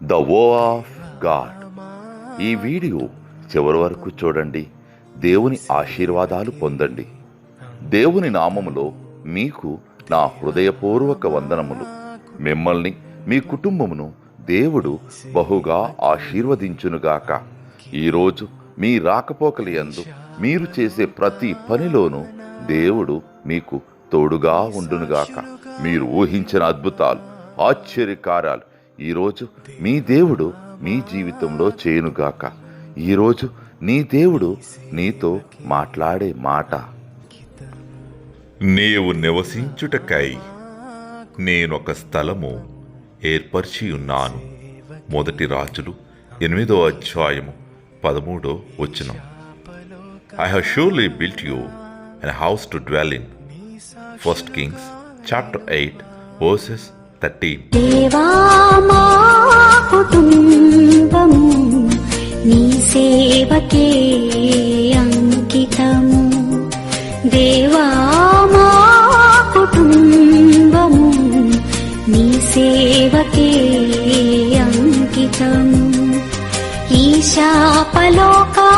The వో of God. ఈ video చివరి వరకు చూడండి. దేవుని ఆశీర్వాదాలు పొందండి. దేవుని నామములో మీకు నా హృదయపూర్వక వందనములు. మిమ్మల్ని మీ కుటుంబమును దేవుడు బహుగా ఆశీర్వదించునుగాక. ఈరోజు మీ రాకపోకలి యందు మీరు చేసే ప్రతి పనిలోనూ దేవుడు మీకు తోడుగా ఉండునుగాక. మీరు ఊహించిన అద్భుతాలు, ఆశ్చర్యకార్యాలు ఈరోజు మీ దేవుడు మీ జీవితంలో చేయునుగాక. ఈరోజు నీ దేవుడు నీతో మాట్లాడే మాట, నీవు నివసించుటకై నేనొక స్థలము ఏర్పరిచి ఉన్నాను. 1 రాజులు 8వ అధ్యాయము 13వ వచనం. I have surely built you a house to dwell in. 1 Kings chapter 8 verses 13. దేవా మా కుటుంబము నీ సేవకే అంకితము. దేవా మా కుటుంబము నీ సేవకే అంకితము. ఈశాపలోకా